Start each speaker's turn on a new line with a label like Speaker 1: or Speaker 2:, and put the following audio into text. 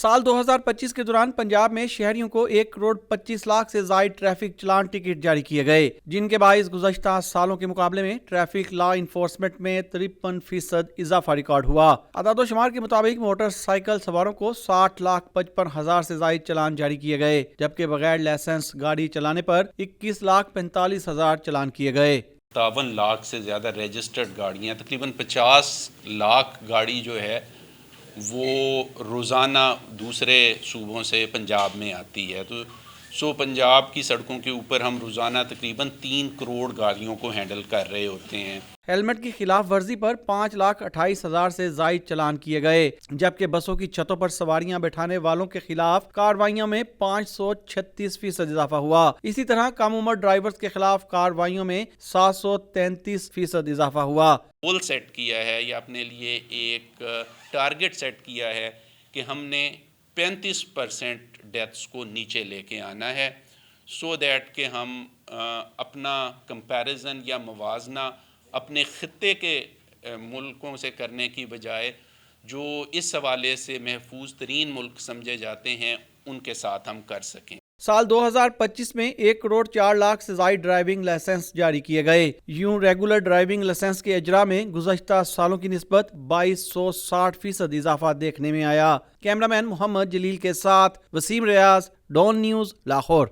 Speaker 1: سال 2025 کے دوران پنجاب میں شہریوں کو 1,25,00,000 سے زائد ٹریفک چلان ٹکٹ جاری کیے گئے، جن کے باعث گزشتہ سالوں کے مقابلے میں ٹریفک لا انفورسمنٹ میں 53% اضافہ ریکارڈ ہوا۔ اعداد و شمار کے مطابق موٹر سائیکل سواروں کو 60,55,000 سے زائد چلان جاری کیے گئے، جبکہ بغیر لائسنس گاڑی چلانے پر 21,45,000 چلان کیے گئے۔
Speaker 2: 57 لاکھ سے زیادہ رجسٹرڈ گاڑیاں، تقریباً 50 لاکھ گاڑی جو ہے وہ روزانہ دوسرے صوبوں سے پنجاب میں آتی ہے، تو پنجاب کی سڑکوں کے اوپر ہم روزانہ تقریباً 3 کروڑ گاڑیوں کو ہینڈل کر رہے ہوتے ہیں۔
Speaker 1: ہیلمٹ کی خلاف ورزی پر 5,28,000 سے زائد چلان کیے گئے، جبکہ بسوں کی چھتوں پر سواریاں بٹھانے والوں کے خلاف کارروائیوں میں 536% اضافہ ہوا۔ اسی طرح کم عمر ڈرائیورز کے خلاف کارروائیوں میں 733% اضافہ ہوا۔
Speaker 2: گول سیٹ کیا ہے یا اپنے لیے ایک ٹارگٹ سیٹ کیا ہے کہ ہم نے 35% ڈیتھس کو نیچے لے کے آنا ہے، سو دیٹ کہ ہم اپنا کمپیریزن یا موازنہ اپنے خطے کے ملکوں سے کرنے کی بجائے جو اس حوالے سے محفوظ ترین ملک سمجھے جاتے ہیں ان کے ساتھ ہم کر سکیں۔
Speaker 1: سال 2025 میں 1,04,00,000 سے زائد ڈرائیونگ لائسنس جاری کیے گئے۔ یوں ریگولر ڈرائیونگ لائسنس کے اجرا میں گزشتہ سالوں کی نسبت 2,260% اضافہ دیکھنے میں آیا۔ کیمرہ مین محمد جلیل کے ساتھ وسیم ریاض، ڈون نیوز، لاہور۔